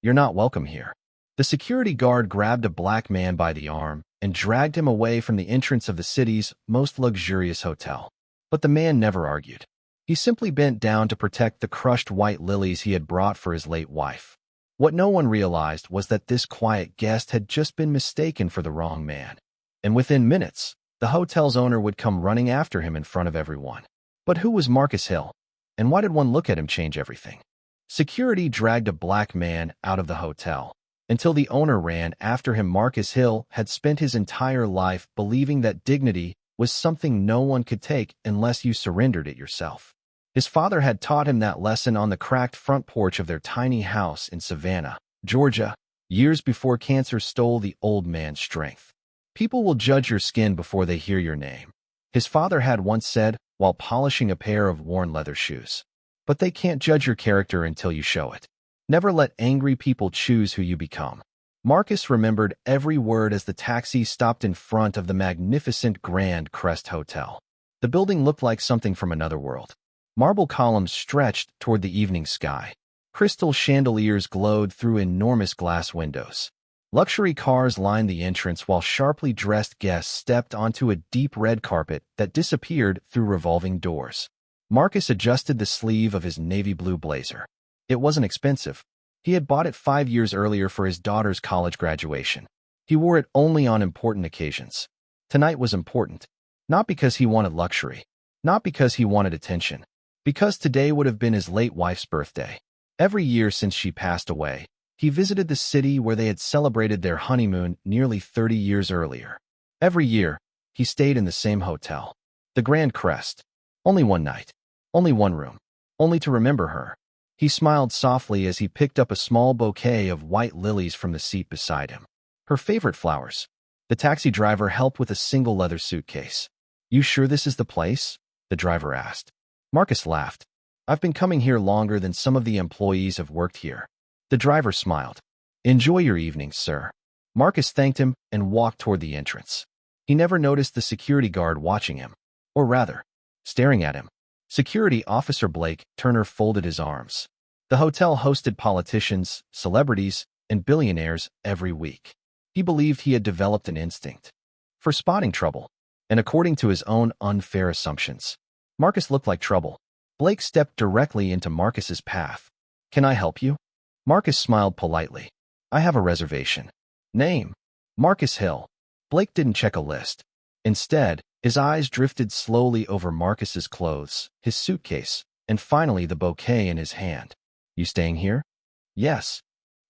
You're not welcome here." The security guard grabbed a black man by the arm and dragged him away from the entrance of the city's most luxurious hotel. But the man never argued. He simply bent down to protect the crushed white lilies he had brought for his late wife. What no one realized was that this quiet guest had just been mistaken for the wrong man. And within minutes, the hotel's owner would come running after him in front of everyone. But who was Marcus Hill? And why did one look at him change everything? Security dragged a black man out of the hotel. Until the owner ran after him, Marcus Hill had spent his entire life believing that dignity was something no one could take unless you surrendered it yourself. His father had taught him that lesson on the cracked front porch of their tiny house in Savannah, Georgia, years before cancer stole the old man's strength. "People will judge your skin before they hear your name," his father had once said while polishing a pair of worn leather shoes. "But they can't judge your character until you show it. Never let angry people choose who you become." Marcus remembered every word as the taxi stopped in front of the magnificent Grand Crest Hotel. The building looked like something from another world. Marble columns stretched toward the evening sky. Crystal chandeliers glowed through enormous glass windows. Luxury cars lined the entrance while sharply dressed guests stepped onto a deep red carpet that disappeared through revolving doors. Marcus adjusted the sleeve of his navy blue blazer. It wasn't expensive. He had bought it 5 years earlier for his daughter's college graduation. He wore it only on important occasions. Tonight was important. Not because he wanted luxury. Not because he wanted attention. Because today would have been his late wife's birthday. Every year since she passed away, he visited the city where they had celebrated their honeymoon nearly 30 years earlier. Every year, he stayed in the same hotel. The Grand Crest. Only one night. Only one room. Only to remember her. He smiled softly as he picked up a small bouquet of white lilies from the seat beside him. Her favorite flowers. The taxi driver helped with a single leather suitcase. "You sure this is the place?" the driver asked. Marcus laughed. "I've been coming here longer than some of the employees have worked here." The driver smiled. "Enjoy your evening, sir." Marcus thanked him and walked toward the entrance. He never noticed the security guard watching him. Or rather, staring at him. Security Officer Blake Turner folded his arms. The hotel hosted politicians, celebrities, and billionaires every week. He believed he had developed an instinct for spotting trouble, and according to his own unfair assumptions, Marcus looked like trouble. Blake stepped directly into Marcus's path. "Can I help you?" Marcus smiled politely. "I have a reservation." "Name?" "Marcus Hill." Blake didn't check a list. Instead, his eyes drifted slowly over Marcus's clothes, his suitcase, and finally the bouquet in his hand. "You staying here?" "Yes."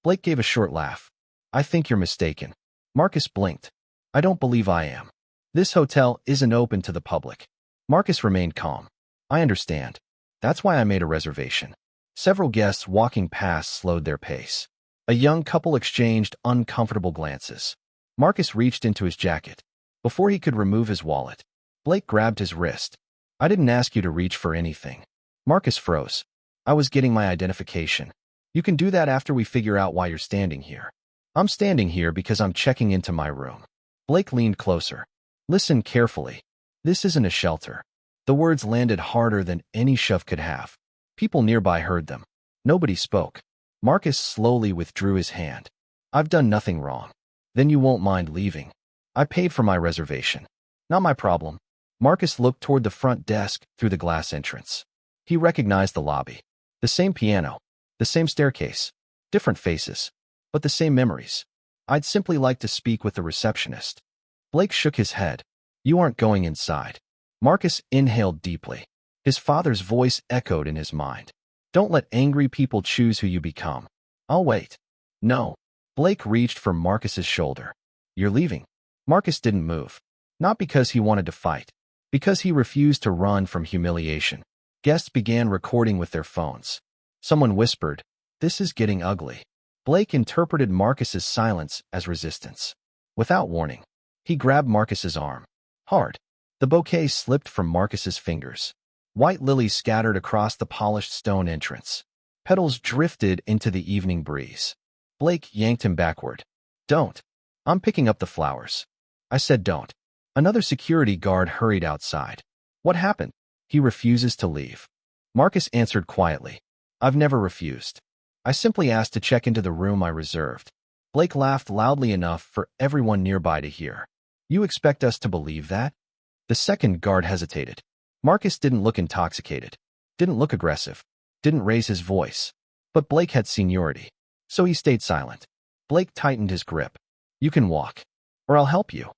Blake gave a short laugh. "I think you're mistaken." Marcus blinked. "I don't believe I am. This hotel isn't open to the public." Marcus remained calm. "I understand. That's why I made a reservation." Several guests walking past slowed their pace. A young couple exchanged uncomfortable glances. Marcus reached into his jacket. Before he could remove his wallet, Blake grabbed his wrist. "I didn't ask you to reach for anything." Marcus froze. "I was getting my identification." "You can do that after we figure out why you're standing here." "I'm standing here because I'm checking into my room." Blake leaned closer. "Listen carefully. This isn't a shelter." The words landed harder than any shove could have. People nearby heard them. Nobody spoke. Marcus slowly withdrew his hand. "I've done nothing wrong." "Then you won't mind leaving." "I paid for my reservation." "Not my problem." Marcus looked toward the front desk through the glass entrance. He recognized the lobby. The same piano. The same staircase. Different faces. But the same memories. "I'd simply like to speak with the receptionist." Blake shook his head. "You aren't going inside." Marcus inhaled deeply. His father's voice echoed in his mind. "Don't let angry people choose who you become." "I'll wait." "No." Blake reached for Marcus's shoulder. "You're leaving." Marcus didn't move. Not because he wanted to fight. Because he refused to run from humiliation. Guests began recording with their phones. Someone whispered, "This is getting ugly." Blake interpreted Marcus's silence as resistance. Without warning, he grabbed Marcus's arm. Hard. The bouquet slipped from Marcus's fingers. White lilies scattered across the polished stone entrance. Petals drifted into the evening breeze. Blake yanked him backward. "Don't. I'm picking up the flowers." "I said don't." Another security guard hurried outside. "What happened?" "He refuses to leave." Marcus answered quietly. "I've never refused." I simply asked to check into the room I reserved. Blake laughed loudly enough for everyone nearby to hear. You expect us to believe that? The second guard hesitated. Marcus didn't look intoxicated, didn't look aggressive, didn't raise his voice. But Blake had seniority, so he stayed silent. Blake tightened his grip. You can walk, or I'll help you.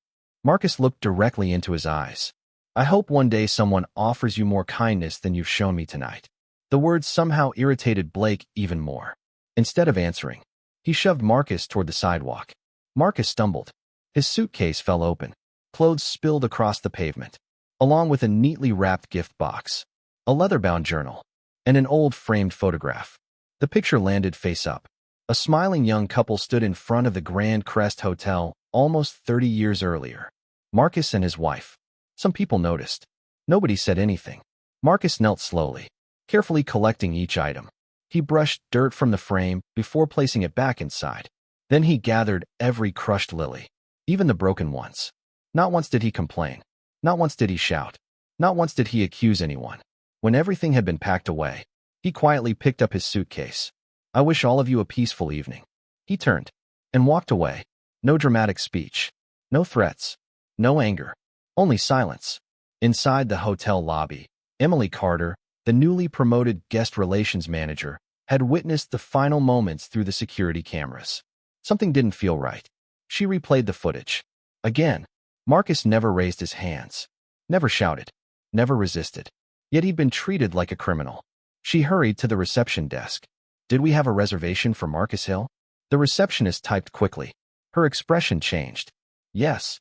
Marcus looked directly into his eyes. I hope one day someone offers you more kindness than you've shown me tonight. The words somehow irritated Blake even more. Instead of answering, he shoved Marcus toward the sidewalk. Marcus stumbled. His suitcase fell open. Clothes spilled across the pavement, along with a neatly wrapped gift box, a leather-bound journal, and an old framed photograph. The picture landed face up. A smiling young couple stood in front of the Grand Crest Hotel almost 30 years earlier. Marcus and his wife. Some people noticed. Nobody said anything. Marcus knelt slowly, carefully collecting each item. He brushed dirt from the frame before placing it back inside. Then he gathered every crushed lily, even the broken ones. Not once did he complain. Not once did he shout. Not once did he accuse anyone. When everything had been packed away, he quietly picked up his suitcase. I wish all of you a peaceful evening. He turned and walked away. No dramatic speech. No threats. No anger. Only silence. Inside the hotel lobby, Emily Carter, the newly promoted guest relations manager, had witnessed the final moments through the security cameras. Something didn't feel right. She replayed the footage. Again, Marcus never raised his hands, never shouted, never resisted. Yet he'd been treated like a criminal. She hurried to the reception desk. Did we have a reservation for Marcus Hill? The receptionist typed quickly. Her expression changed. Yes.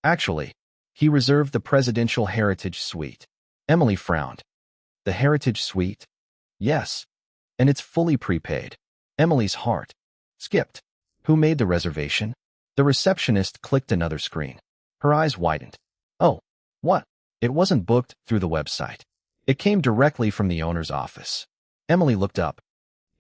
Actually, he reserved the Presidential Heritage Suite. Emily frowned. The Heritage Suite? Yes. And it's fully prepaid. Emily's heart skipped. Who made the reservation? The receptionist clicked another screen. Her eyes widened. Oh, what? It wasn't booked through the website. It came directly from the owner's office. Emily looked up.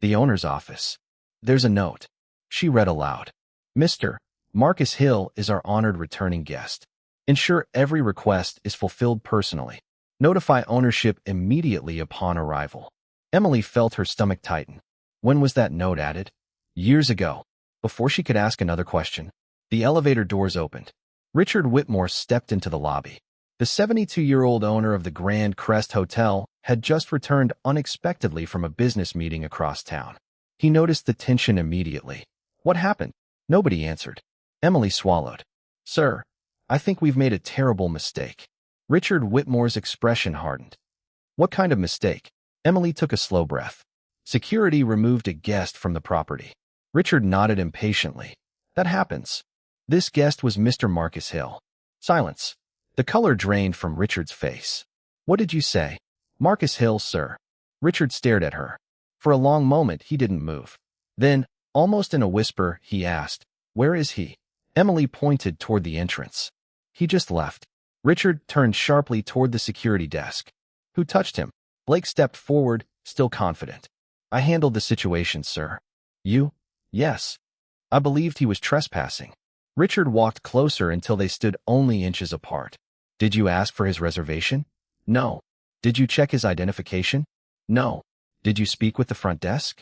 The owner's office. There's a note. She read aloud. Mr. Marcus Hill is our honored returning guest. Ensure every request is fulfilled personally. Notify ownership immediately upon arrival. Emily felt her stomach tighten. When was that note added? Years ago. Before she could ask another question, the elevator doors opened. Richard Whitmore stepped into the lobby. The 72-year-old owner of the Grand Crest Hotel had just returned unexpectedly from a business meeting across town. He noticed the tension immediately. What happened? Nobody answered. Emily swallowed. Sir, I think we've made a terrible mistake. Richard Whitmore's expression hardened. What kind of mistake? Emily took a slow breath. Security removed a guest from the property. Richard nodded impatiently. That happens. This guest was Mr. Marcus Hill. Silence. The color drained from Richard's face. What did you say? Marcus Hill, sir. Richard stared at her. For a long moment, he didn't move. Then, almost in a whisper, he asked, Where is he? Emily pointed toward the entrance. He just left. Richard turned sharply toward the security desk. Who touched him? Blake stepped forward, still confident. I handled the situation, sir. You? Yes. I believed he was trespassing. Richard walked closer until they stood only inches apart. Did you ask for his reservation? No. Did you check his identification? No. Did you speak with the front desk?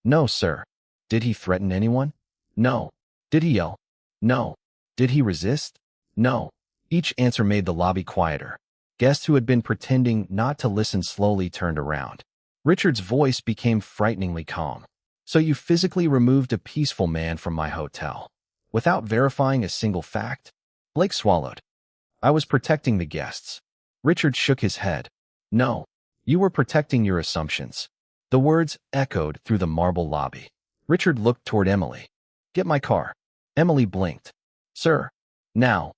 No, sir. Did he threaten anyone? No. Did he yell? No. Did he resist? No. Each answer made the lobby quieter. Guests who had been pretending not to listen slowly turned around. Richard's voice became frighteningly calm. So you physically removed a peaceful man from my hotel, without verifying a single fact? Blake swallowed. I was protecting the guests. Richard shook his head. No, you were protecting your assumptions. The words echoed through the marble lobby. Richard looked toward Emily. Get my car. Emily blinked. Sir. Now.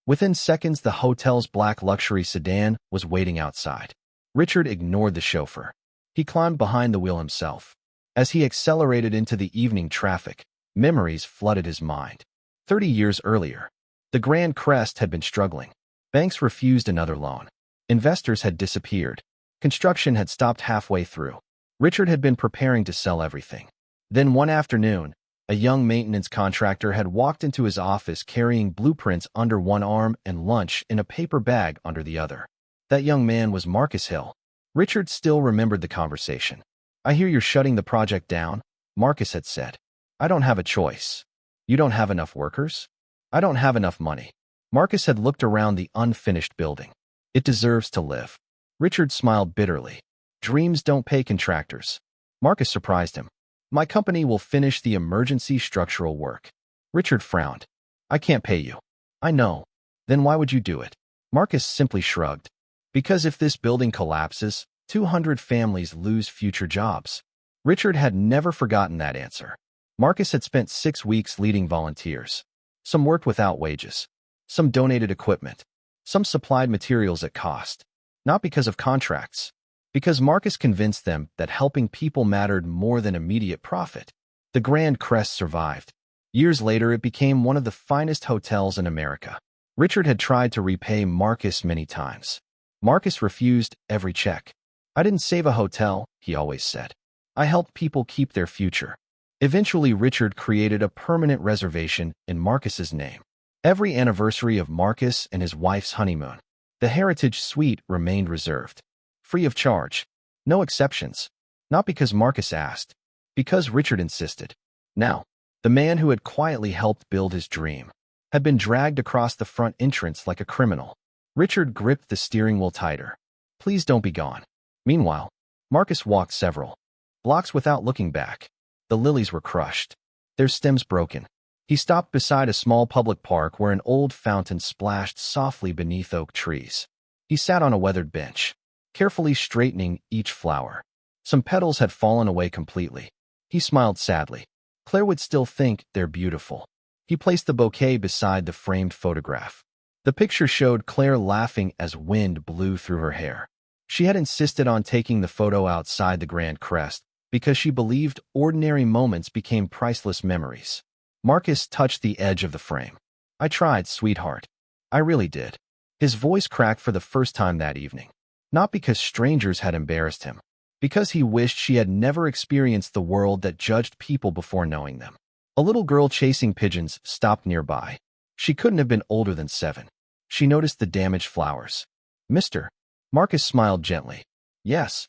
Within seconds, the hotel's black luxury sedan was waiting outside. Richard ignored the chauffeur. He climbed behind the wheel himself. As he accelerated into the evening traffic, memories flooded his mind. 30 years earlier, the Grand Crest had been struggling. Banks refused another loan. Investors had disappeared. Construction had stopped halfway through. Richard had been preparing to sell everything. Then one afternoon, a young maintenance contractor had walked into his office carrying blueprints under one arm and lunch in a paper bag under the other. That young man was Marcus Hill. Richard still remembered the conversation. I hear you're shutting the project down. Marcus had said. I don't have a choice. You don't have enough workers? I don't have enough money. Marcus had looked around the unfinished building. It deserves to live. Richard smiled bitterly. Dreams don't pay contractors. Marcus surprised him. My company will finish the emergency structural work. Richard frowned. I can't pay you. I know. Then why would you do it? Marcus simply shrugged. Because if this building collapses, 200 families lose future jobs. Richard had never forgotten that answer. Marcus had spent 6 weeks leading volunteers. Some worked without wages. Some donated equipment. Some supplied materials at cost. Not because of contracts. Because Marcus convinced them that helping people mattered more than immediate profit. The Grand Crest survived. Years later, it became one of the finest hotels in America. Richard had tried to repay Marcus many times. Marcus refused every check. I didn't save a hotel, he always said. I helped people keep their future. Eventually, Richard created a permanent reservation in Marcus's name. Every anniversary of Marcus and his wife's honeymoon, the Heritage Suite remained reserved. Free of charge. No exceptions. Not because Marcus asked. Because Richard insisted. Now, the man who had quietly helped build his dream had been dragged across the front entrance like a criminal. Richard gripped the steering wheel tighter. Please don't be gone. Meanwhile, Marcus walked several blocks without looking back. The lilies were crushed, their stems broken. He stopped beside a small public park where an old fountain splashed softly beneath oak trees. He sat on a weathered bench, carefully straightening each flower. Some petals had fallen away completely. He smiled sadly. Claire would still think they're beautiful. He placed the bouquet beside the framed photograph. The picture showed Claire laughing as wind blew through her hair. She had insisted on taking the photo outside the Grand Crest because she believed ordinary moments became priceless memories. Marcus touched the edge of the frame. I tried, sweetheart. I really did. His voice cracked for the first time that evening. Not because strangers had embarrassed him. Because he wished she had never experienced the world that judged people before knowing them. A little girl chasing pigeons stopped nearby. She couldn't have been older than 7. She noticed the damaged flowers. Mister. Marcus smiled gently. Yes.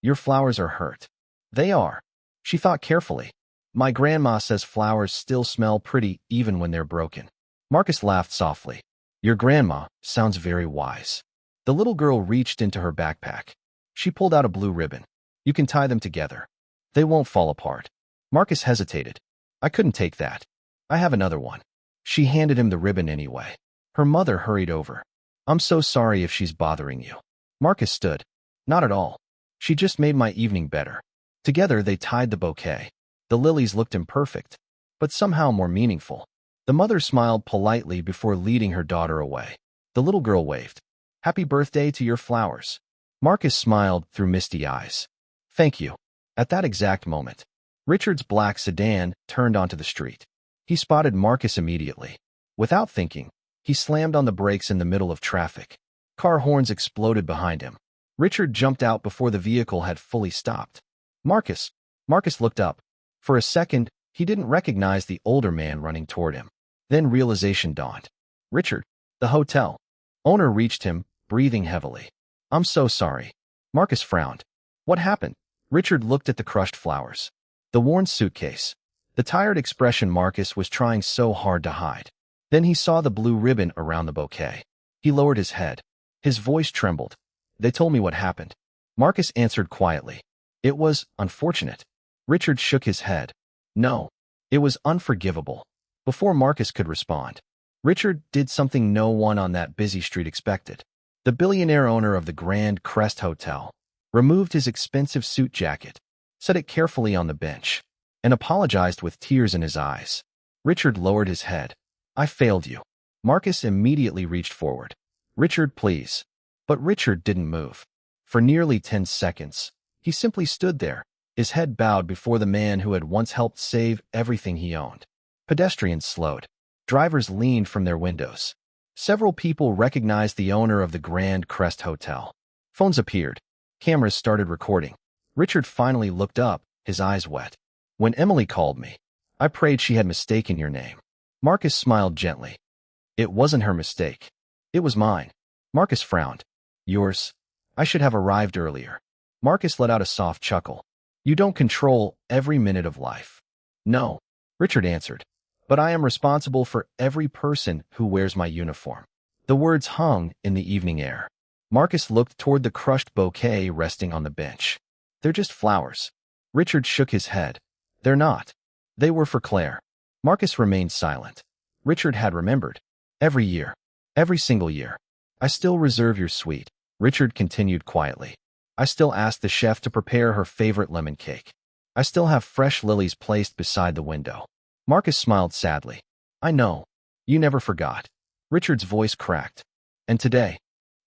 Your flowers are hurt. They are. She thought carefully. My grandma says flowers still smell pretty even when they're broken. Marcus laughed softly. Your grandma sounds very wise. The little girl reached into her backpack. She pulled out a blue ribbon. You can tie them together. They won't fall apart. Marcus hesitated. I couldn't take that. I have another one. She handed him the ribbon anyway. Her mother hurried over. I'm so sorry if she's bothering you. Marcus stood. Not at all. She just made my evening better. Together they tied the bouquet. The lilies looked imperfect, but somehow more meaningful. The mother smiled politely before leading her daughter away. The little girl waved. Happy birthday to your flowers. Marcus smiled through misty eyes. Thank you. At that exact moment, Richard's black sedan turned onto the street. He spotted Marcus immediately. Without thinking, he slammed on the brakes in the middle of traffic. Car horns exploded behind him. Richard jumped out before the vehicle had fully stopped. Marcus. Marcus looked up. For a second, he didn't recognize the older man running toward him. Then realization dawned. Richard. The hotel owner reached him, breathing heavily. I'm so sorry. Marcus frowned. What happened? Richard looked at the crushed flowers. The worn suitcase. The tired expression Marcus was trying so hard to hide. Then he saw the blue ribbon around the bouquet. He lowered his head. His voice trembled. They told me what happened. Marcus answered quietly. It was unfortunate. Richard shook his head. No. It was unforgivable. Before Marcus could respond, Richard did something no one on that busy street expected. The billionaire owner of the Grand Crest Hotel removed his expensive suit jacket, set it carefully on the bench, and apologized with tears in his eyes. Richard lowered his head. I failed you. Marcus immediately reached forward. Richard, please. But Richard didn't move. For nearly 10 seconds, he simply stood there, his head bowed before the man who had once helped save everything he owned. Pedestrians slowed. Drivers leaned from their windows. Several people recognized the owner of the Grand Crest Hotel. Phones appeared. Cameras started recording. Richard finally looked up, his eyes wet. When Emily called me, I prayed she had mistaken your name. Marcus smiled gently. It wasn't her mistake. It was mine. Marcus frowned. Yours? I should have arrived earlier. Marcus let out a soft chuckle. You don't control every minute of life. No, Richard answered. But I am responsible for every person who wears my uniform. The words hung in the evening air. Marcus looked toward the crushed bouquet resting on the bench. They're just flowers. Richard shook his head. They're not. They were for Claire. Marcus remained silent. Richard had remembered. Every year. Every single year. I still reserve your suite. Richard continued quietly. I still ask the chef to prepare her favorite lemon cake. I still have fresh lilies placed beside the window. Marcus smiled sadly. I know. You never forgot. Richard's voice cracked. And today,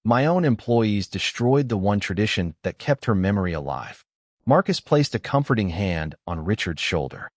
my own employees destroyed the one tradition that kept her memory alive. Marcus placed a comforting hand on Richard's shoulder.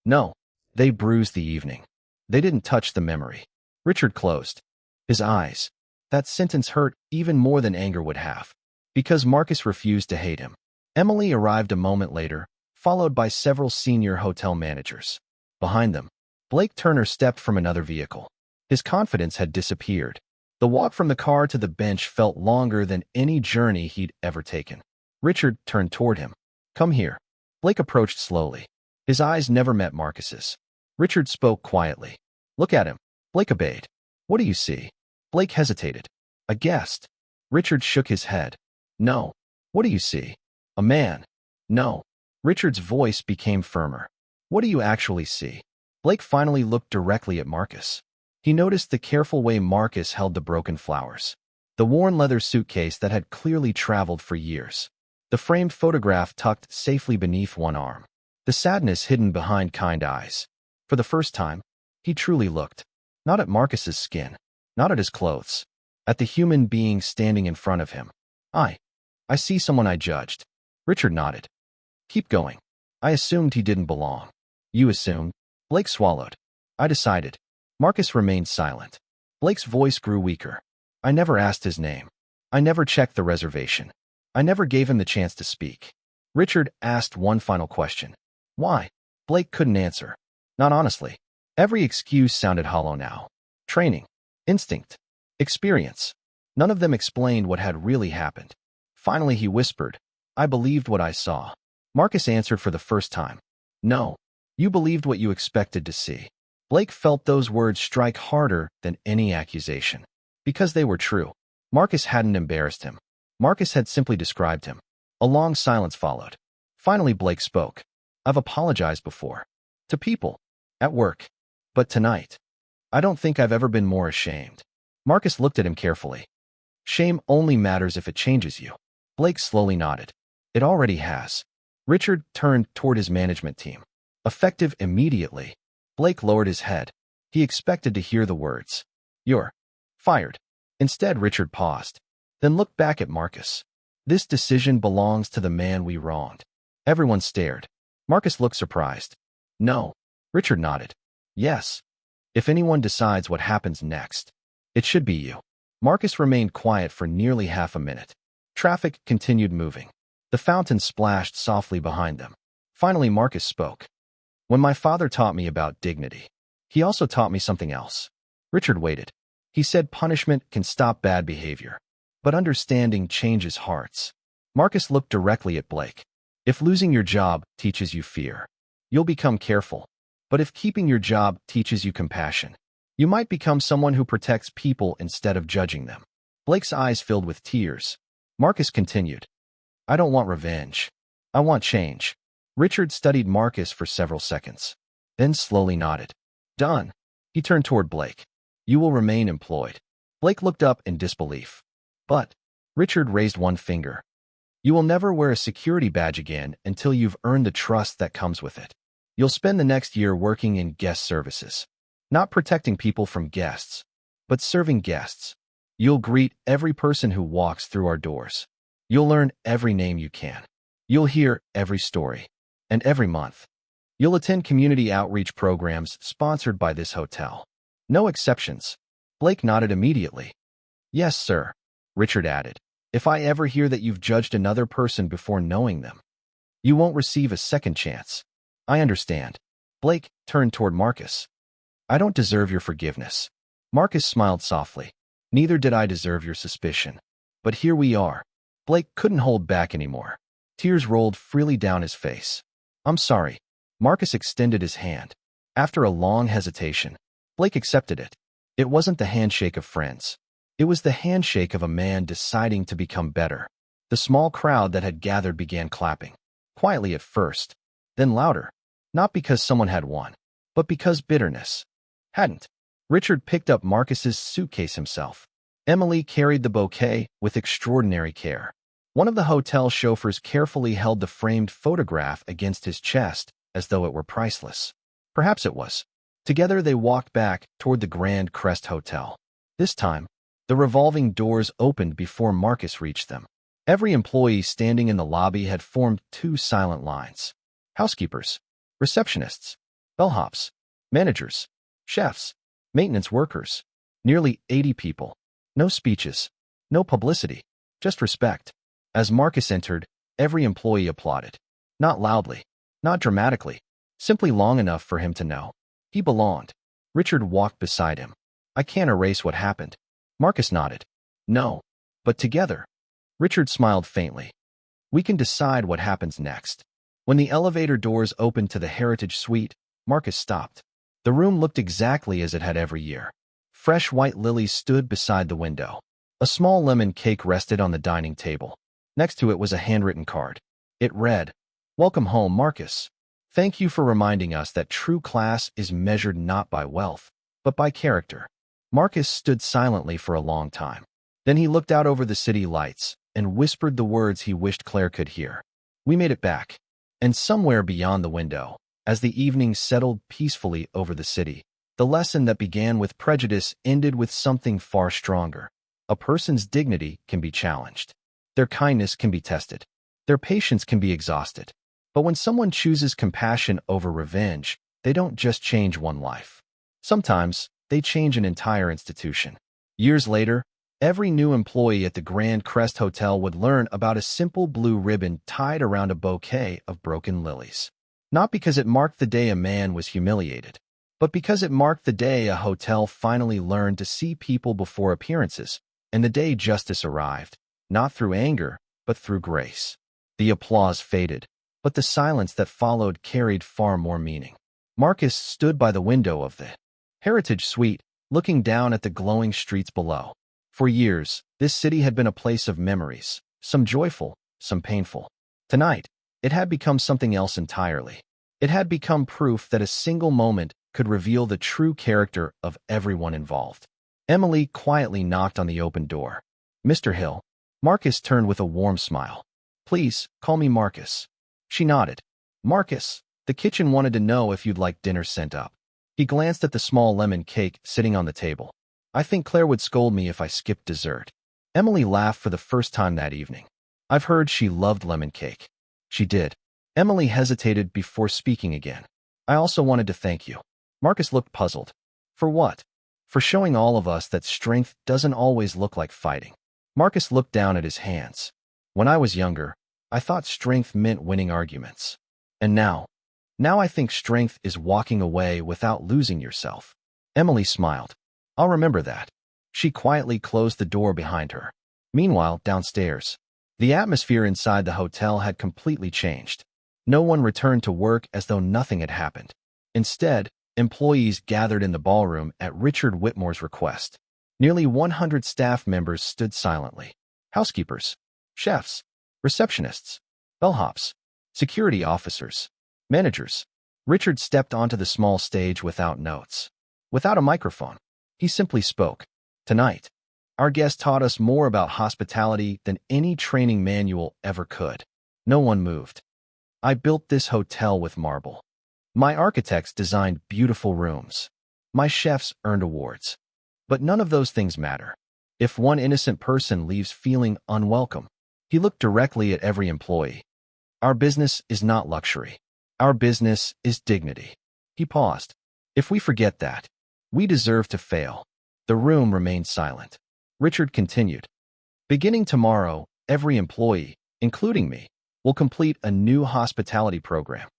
No, they bruised the evening. They didn't touch the memory. Richard closed his eyes. That sentence hurt even more than anger would have, because Marcus refused to hate him. Emily arrived a moment later, followed by several senior hotel managers. Behind them, Blake Turner stepped from another vehicle. His confidence had disappeared. The walk from the car to the bench felt longer than any journey he'd ever taken. Richard turned toward him. Come here. Blake approached slowly. His eyes never met Marcus's. Richard spoke quietly. Look at him. Blake obeyed. What do you see? Blake hesitated. A guest. Richard shook his head. No. What do you see? A man. No. Richard's voice became firmer. What do you actually see? Blake finally looked directly at Marcus. He noticed the careful way Marcus held the broken flowers. The worn leather suitcase that had clearly traveled for years. The framed photograph tucked safely beneath one arm. The sadness hidden behind kind eyes. For the first time, he truly looked. Not at Marcus's skin. Not at his clothes. At the human being standing in front of him. I see someone I judged. Richard nodded. Keep going. I assumed he didn't belong. You assumed? Blake swallowed. I decided. Marcus remained silent. Blake's voice grew weaker. I never asked his name. I never checked the reservation. I never gave him the chance to speak. Richard asked one final question. Why? Blake couldn't answer. Not honestly. Every excuse sounded hollow now. Training. Instinct. Experience. None of them explained what had really happened. Finally he whispered, I believed what I saw. Marcus answered for the first time. No. You believed what you expected to see. Blake felt those words strike harder than any accusation. Because they were true. Marcus hadn't embarrassed him. Marcus had simply described him. A long silence followed. Finally Blake spoke. I've apologized before. To people. At work. But tonight. I don't think I've ever been more ashamed. Marcus looked at him carefully. Shame only matters if it changes you. Blake slowly nodded. It already has. Richard turned toward his management team. Effective immediately. Blake lowered his head. He expected to hear the words. You're fired. Instead, Richard paused. Then looked back at Marcus. This decision belongs to the man we wronged. Everyone stared. Marcus looked surprised. No. Richard nodded. Yes. If anyone decides what happens next, it should be you. Marcus remained quiet for nearly half a minute. Traffic continued moving. The fountain splashed softly behind them. Finally, Marcus spoke. When my father taught me about dignity, he also taught me something else. Richard waited. He said punishment can stop bad behavior, but understanding changes hearts. Marcus looked directly at Blake. If losing your job teaches you fear, you'll become careful. But if keeping your job teaches you compassion, you might become someone who protects people instead of judging them. Blake's eyes filled with tears. Marcus continued. I don't want revenge. I want change. Richard studied Marcus for several seconds, then slowly nodded. Done. He turned toward Blake. You will remain employed. Blake looked up in disbelief. But, Richard raised one finger. You will never wear a security badge again until you've earned the trust that comes with it. You'll spend the next year working in guest services. Not protecting people from guests, but serving guests. You'll greet every person who walks through our doors. You'll learn every name you can. You'll hear every story. And every month, you'll attend community outreach programs sponsored by this hotel. No exceptions. Blake nodded immediately. Yes, sir. Richard added. If I ever hear that you've judged another person before knowing them, you won't receive a second chance. I understand. Blake turned toward Marcus. I don't deserve your forgiveness. Marcus smiled softly. Neither did I deserve your suspicion. But here we are. Blake couldn't hold back anymore. Tears rolled freely down his face. "I'm sorry." Marcus extended his hand. After a long hesitation, Blake accepted it. It wasn't the handshake of friends. It was the handshake of a man deciding to become better. The small crowd that had gathered began clapping, quietly at first, then louder, not because someone had won, but because bitterness hadn't. Richard picked up Marcus's suitcase himself. Emily carried the bouquet with extraordinary care. One of the hotel chauffeurs carefully held the framed photograph against his chest as though it were priceless. Perhaps it was. Together they walked back toward the Grand Crest Hotel. This time, the revolving doors opened before Marcus reached them. Every employee standing in the lobby had formed two silent lines. Housekeepers, receptionists, bellhops, managers, chefs, maintenance workers. Nearly 80 people. No speeches, no publicity, just respect. As Marcus entered, every employee applauded. Not loudly, not dramatically, simply long enough for him to know he belonged. Richard walked beside him. "I can't erase what happened." Marcus nodded. "No, but together." Richard smiled faintly. "We can decide what happens next." When the elevator doors opened to the Heritage Suite, Marcus stopped. The room looked exactly as it had every year. Fresh white lilies stood beside the window. A small lemon cake rested on the dining table. Next to it was a handwritten card. It read, "Welcome home, Marcus. Thank you for reminding us that true class is measured not by wealth, but by character." Marcus stood silently for a long time. Then he looked out over the city lights and whispered the words he wished Claire could hear. "We made it back." And somewhere beyond the window, as the evening settled peacefully over the city, the lesson that began with prejudice ended with something far stronger. A person's dignity can be challenged. Their kindness can be tested. Their patience can be exhausted. But when someone chooses compassion over revenge, they don't just change one life. Sometimes, they change an entire institution. Years later, every new employee at the Grand Crest Hotel would learn about a simple blue ribbon tied around a bouquet of broken lilies. Not because it marked the day a man was humiliated, but because it marked the day a hotel finally learned to see people before appearances, and the day justice arrived, not through anger, but through grace. The applause faded, but the silence that followed carried far more meaning. Marcus stood by the window of the Heritage Suite, looking down at the glowing streets below. For years, this city had been a place of memories, some joyful, some painful. Tonight, it had become something else entirely. It had become proof that a single moment could reveal the true character of everyone involved. Emily quietly knocked on the open door. "Mr. Hill." Marcus turned with a warm smile. "Please, call me Marcus." She nodded. "Marcus, the kitchen wanted to know if you'd like dinner sent up." He glanced at the small lemon cake sitting on the table. "I think Claire would scold me if I skipped dessert." Emily laughed for the first time that evening. "I've heard she loved lemon cake." She did. Emily hesitated before speaking again. "I also wanted to thank you." Marcus looked puzzled. "For what?" "For showing all of us that strength doesn't always look like fighting." Marcus looked down at his hands. "When I was younger, I thought strength meant winning arguments. And now I think strength is walking away without losing yourself." Emily smiled. "I'll remember that." She quietly closed the door behind her. Meanwhile, downstairs, the atmosphere inside the hotel had completely changed. No one returned to work as though nothing had happened. Instead, employees gathered in the ballroom at Richard Whitmore's request. Nearly 100 staff members stood silently. Housekeepers, chefs, receptionists, bellhops, security officers, managers. Richard stepped onto the small stage without notes. Without a microphone, he simply spoke. "Tonight, our guest taught us more about hospitality than any training manual ever could." No one moved. "I built this hotel with marble. My architects designed beautiful rooms. My chefs earned awards. But none of those things matter if one innocent person leaves feeling unwelcome." He looked directly at every employee. "Our business is not luxury. Our business is dignity." He paused. "If we forget that, we deserve to fail." The room remained silent. Richard continued. "Beginning tomorrow, every employee, including me, will complete a new hospitality program."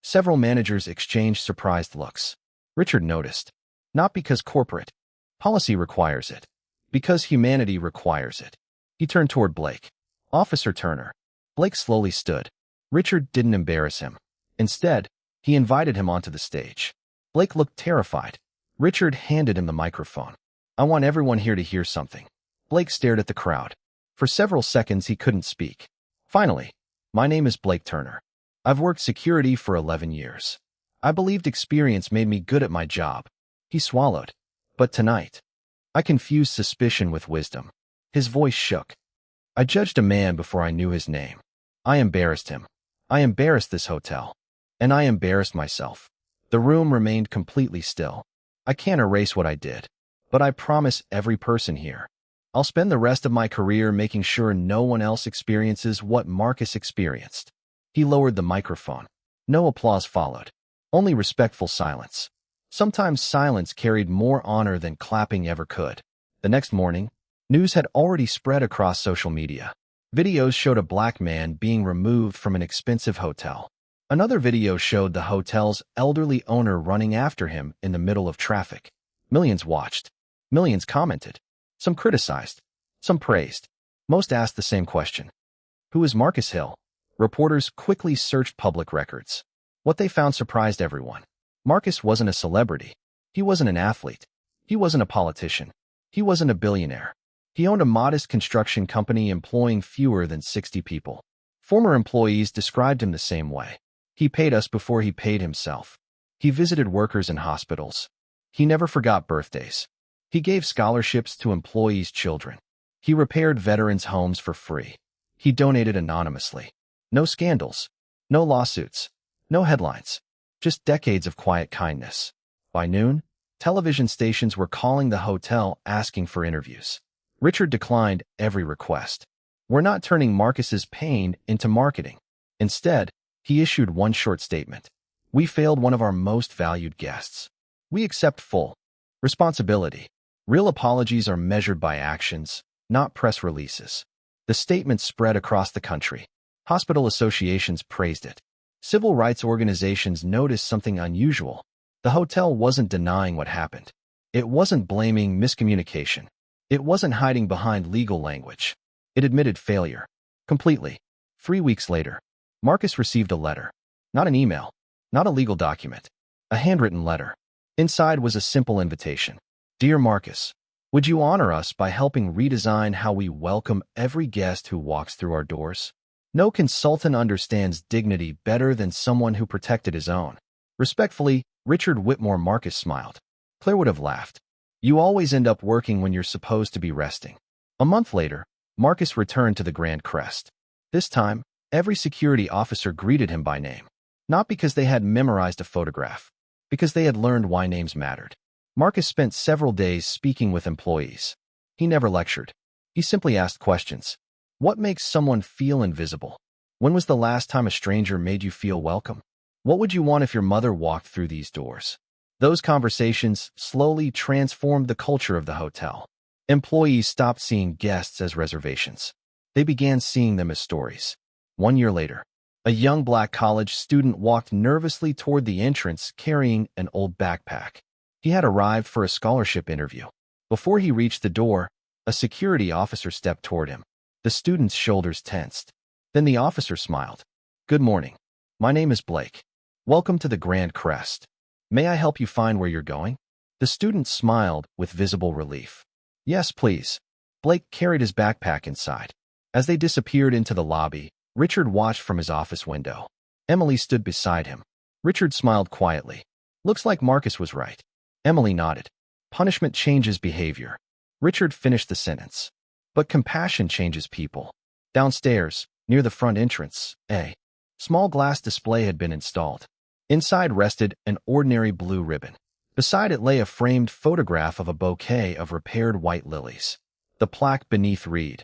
Several managers exchanged surprised looks. Richard noticed. Not because corporate policy requires it, because humanity requires it. He turned toward Blake. "Officer Turner, Blake slowly stood. Richard didn't embarrass him. Instead, he invited him onto the stage. Blake looked terrified. Richard handed him the microphone. "I want everyone here to hear something." Blake stared at the crowd. For several seconds, he couldn't speak. Finally, "My name is Blake Turner. I've worked security for 11 years. I believed experience made me good at my job." He swallowed. "But tonight, I confused suspicion with wisdom." His voice shook. "I judged a man before I knew his name. I embarrassed him. I embarrassed this hotel. And I embarrassed myself." The room remained completely still. "I can't erase what I did, but I promise every person here, I'll spend the rest of my career making sure no one else experiences what Marcus experienced." He lowered the microphone. No applause followed. Only respectful silence. Sometimes silence carried more honor than clapping ever could. The next morning, news had already spread across social media. Videos showed a black man being removed from an expensive hotel. Another video showed the hotel's elderly owner running after him in the middle of traffic. Millions watched. Millions commented. Some criticized. Some praised. Most asked the same question. Who is Marcus Hill? Reporters quickly searched public records. What they found surprised everyone. Marcus wasn't a celebrity. He wasn't an athlete. He wasn't a politician. He wasn't a billionaire. He owned a modest construction company employing fewer than 60 people. Former employees described him the same way. He paid us before he paid himself. He visited workers in hospitals. He never forgot birthdays. He gave scholarships to employees' children. He repaired veterans' homes for free. He donated anonymously. No scandals. No lawsuits. No headlines. Just decades of quiet kindness. By noon, television stations were calling the hotel asking for interviews. Richard declined every request. "We're not turning Marcus's pain into marketing." Instead, he issued one short statement. "We failed one of our most valued guests. We accept full responsibility. Real apologies are measured by actions, not press releases." The statement spread across the country. Hospital associations praised it. Civil rights organizations noticed something unusual. The hotel wasn't denying what happened. It wasn't blaming miscommunication. It wasn't hiding behind legal language. It admitted failure. Completely. 3 weeks later, Marcus received a letter. Not an email. Not a legal document. A handwritten letter. Inside was a simple invitation. "Dear Marcus, would you honor us by helping redesign how we welcome every guest who walks through our doors? No consultant understands dignity better than someone who protected his own. Respectfully, Richard Whitmore." Marcus smiled. Claire would have laughed. "You always end up working when you're supposed to be resting." A month later, Marcus returned to the Grand Crest. This time, every security officer greeted him by name. Not because they had memorized a photograph, because they had learned why names mattered. Marcus spent several days speaking with employees. He never lectured. He simply asked questions. What makes someone feel invisible? When was the last time a stranger made you feel welcome? What would you want if your mother walked through these doors? Those conversations slowly transformed the culture of the hotel. Employees stopped seeing guests as reservations. They began seeing them as stories. 1 year later, a young black college student walked nervously toward the entrance carrying an old backpack. He had arrived for a scholarship interview. Before he reached the door, a security officer stepped toward him. The student's shoulders tensed. Then the officer smiled. "Good morning. My name is Blake. Welcome to the Grand Crest. May I help you find where you're going?" The student smiled with visible relief. "Yes, please." Blake carried his backpack inside. As they disappeared into the lobby, Richard watched from his office window. Emily stood beside him. Richard smiled quietly. "Looks like Marcus was right." Emily nodded. "Punishment changes behavior." Richard finished the sentence. "But compassion changes people." Downstairs, near the front entrance, a small glass display had been installed. Inside rested an ordinary blue ribbon. Beside it lay a framed photograph of a bouquet of repaired white lilies. The plaque beneath read,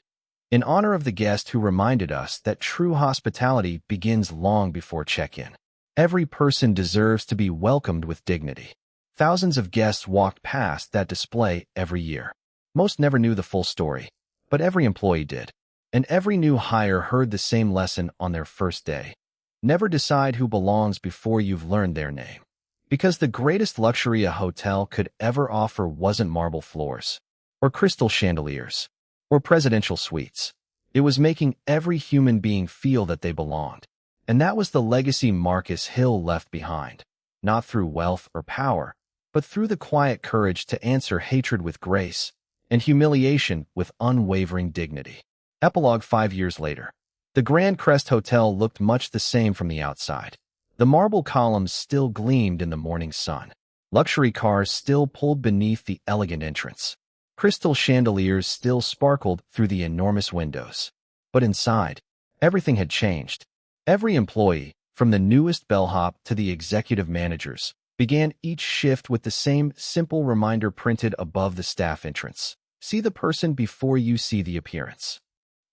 "In honor of the guest who reminded us that true hospitality begins long before check-in. Every person deserves to be welcomed with dignity." Thousands of guests walked past that display every year. Most never knew the full story, but every employee did. And every new hire heard the same lesson on their first day. Never decide who belongs before you've learned their name. Because the greatest luxury a hotel could ever offer wasn't marble floors, or crystal chandeliers, or presidential suites. It was making every human being feel that they belonged. And that was the legacy Marcus Hill left behind, not through wealth or power, but through the quiet courage to answer hatred with grace and humiliation with unwavering dignity. Epilogue 5 years later. The Grand Crest Hotel looked much the same from the outside. The marble columns still gleamed in the morning sun. Luxury cars still pulled beneath the elegant entrance. Crystal chandeliers still sparkled through the enormous windows. But inside, everything had changed. Every employee, from the newest bellhop to the executive managers, began each shift with the same simple reminder printed above the staff entrance. See the person before you see the appearance.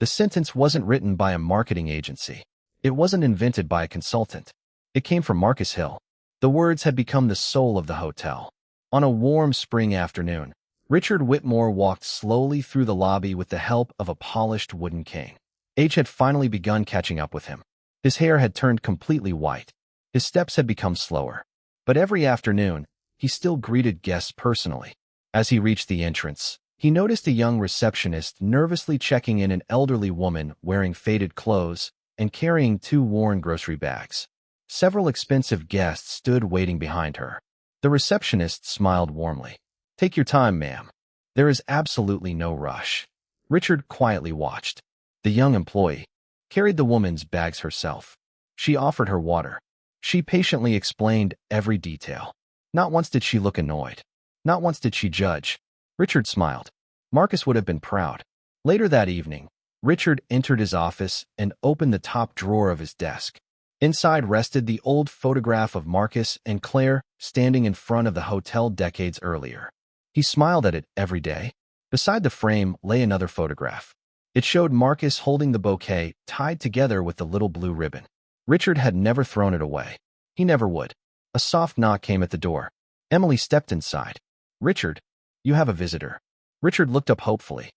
The sentence wasn't written by a marketing agency. It wasn't invented by a consultant. It came from Marcus Hill. The words had become the soul of the hotel. On a warm spring afternoon, Richard Whitmore walked slowly through the lobby with the help of a polished wooden cane. Age had finally begun catching up with him. His hair had turned completely white. His steps had become slower. But every afternoon, he still greeted guests personally. As he reached the entrance, he noticed a young receptionist nervously checking in an elderly woman wearing faded clothes and carrying 2 worn grocery bags. Several expensive guests stood waiting behind her. The receptionist smiled warmly. "Take your time, ma'am. There is absolutely no rush." Richard quietly watched. The young employee carried the woman's bags herself. She offered her water. She patiently explained every detail. Not once did she look annoyed. Not once did she judge. Richard smiled. Marcus would have been proud. Later that evening, Richard entered his office and opened the top drawer of his desk. Inside rested the old photograph of Marcus and Claire standing in front of the hotel decades earlier. He smiled at it every day. Beside the frame lay another photograph. It showed Marcus holding the bouquet tied together with the little blue ribbon. Richard had never thrown it away. He never would. A soft knock came at the door. Emily stepped inside. "Richard, you have a visitor." Richard looked up hopefully.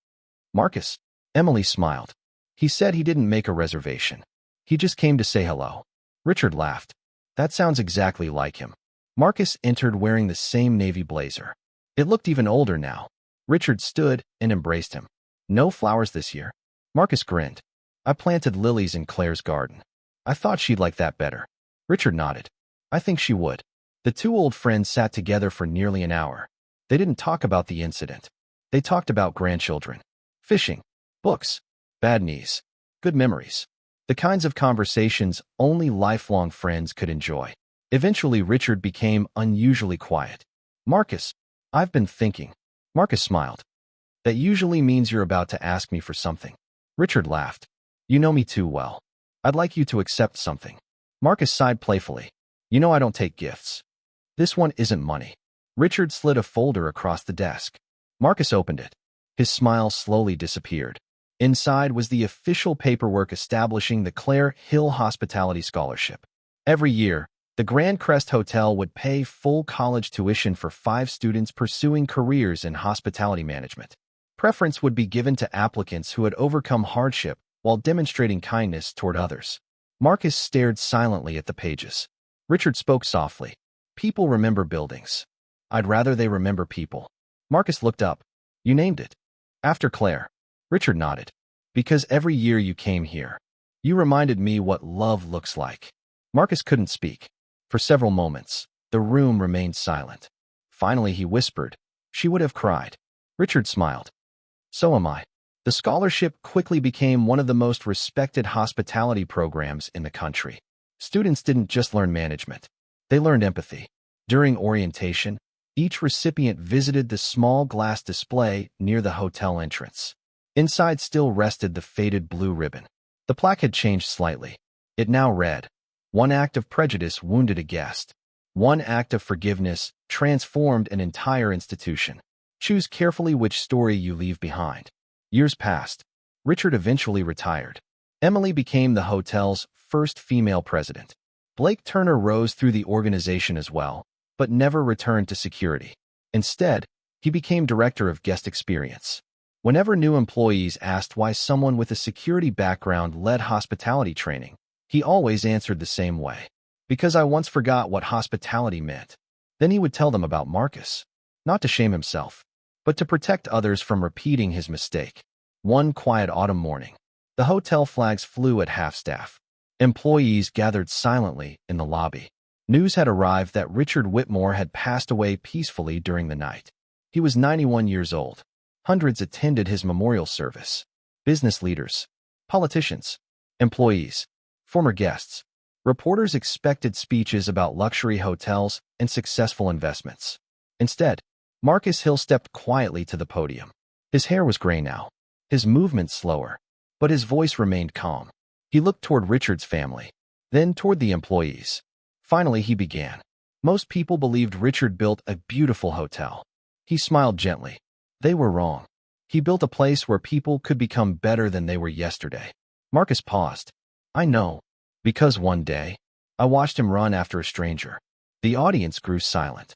"Marcus?" Emily smiled. "He said he didn't make a reservation. He just came to say hello." Richard laughed. "That sounds exactly like him." Marcus entered wearing the same navy blazer. It looked even older now. Richard stood and embraced him. "No flowers this year?" Marcus grinned. "I planted lilies in Claire's garden. I thought she'd like that better." Richard nodded. "I think she would." The 2 old friends sat together for nearly an hour. They didn't talk about the incident. They talked about grandchildren, fishing, books, bad knees, good memories. The kinds of conversations only lifelong friends could enjoy. Eventually, Richard became unusually quiet. "Marcus, I've been thinking." Marcus smiled. "That usually means you're about to ask me for something." Richard laughed. "You know me too well. I'd like you to accept something." Marcus sighed playfully. "You know I don't take gifts. This one isn't money." Richard slid a folder across the desk. Marcus opened it. His smile slowly disappeared. Inside was the official paperwork establishing the Claire Hill Hospitality Scholarship. Every year, the Grand Crest Hotel would pay full college tuition for 5 students pursuing careers in hospitality management. Preference would be given to applicants who had overcome hardship while demonstrating kindness toward others. Marcus stared silently at the pages. Richard spoke softly. "People remember buildings. I'd rather they remember people." Marcus looked up. "You named it." "After Claire." Richard nodded. "Because every year you came here, you reminded me what love looks like." Marcus couldn't speak. For several moments, the room remained silent. Finally, he whispered, "She would have cried." Richard smiled. "So am I." The scholarship quickly became one of the most respected hospitality programs in the country. Students didn't just learn management. They learned empathy. During orientation, each recipient visited the small glass display near the hotel entrance. Inside still rested the faded blue ribbon. The plaque had changed slightly. It now read, "One act of prejudice wounded a guest. One act of forgiveness transformed an entire institution. Choose carefully which story you leave behind." Years passed. Richard eventually retired. Emily became the hotel's first female president. Blake Turner rose through the organization as well, but never returned to security. Instead, he became director of guest experience. Whenever new employees asked why someone with a security background led hospitality training, he always answered the same way. "Because I once forgot what hospitality meant." Then he would tell them about Marcus. Not to shame himself, but to protect others from repeating his mistake. One quiet autumn morning, The hotel flags flew at half-staff. Employees gathered silently in the lobby. News had arrived that Richard Whitmore had passed away peacefully during the night. He was 91 years old. Hundreds attended his memorial service. Business leaders, politicians, employees, former guests. Reporters expected speeches about luxury hotels and successful investments. Instead, Marcus Hill stepped quietly to the podium. His hair was gray now, his movements slower, but his voice remained calm. He looked toward Richard's family, then toward the employees. Finally, he began. Most people believed Richard built a beautiful hotel. He smiled gently. They were wrong. He built a place where people could become better than they were yesterday. Marcus paused. I know, because one day, I watched him run after a stranger. The audience grew silent.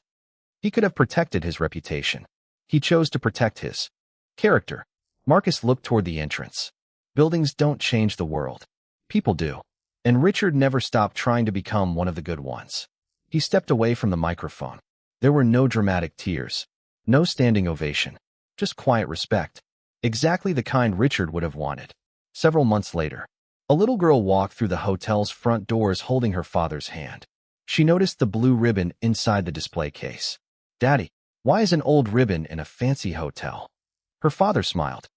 He could have protected his reputation. He chose to protect his character. Marcus looked toward the entrance. Buildings don't change the world. People do. And Richard never stopped trying to become one of the good ones. He stepped away from the microphone. There were no dramatic tears, no standing ovation, just quiet respect. Exactly the kind Richard would have wanted. Several months later, a little girl walked through the hotel's front doors holding her father's hand. She noticed the blue ribbon inside the display case. Daddy, why is an old ribbon in a fancy hotel? Her father smiled.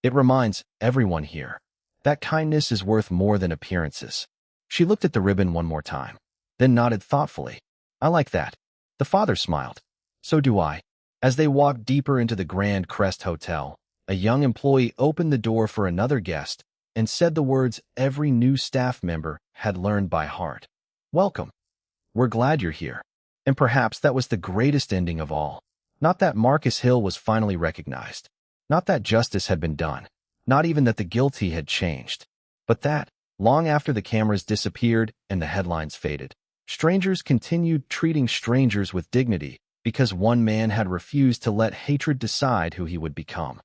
It reminds everyone here that kindness is worth more than appearances. She looked at the ribbon one more time, then nodded thoughtfully. I like that. The father smiled. So do I. As they walked deeper into the Grand Crest Hotel, a young employee opened the door for another guest and said the words every new staff member had learned by heart. Welcome. We're glad you're here. And perhaps that was the greatest ending of all. Not that Marcus Hill was finally recognized. Not that justice had been done. Not even that the guilty had changed. But that, long after the cameras disappeared and the headlines faded, strangers continued treating strangers with dignity because one man had refused to let hatred decide who he would become.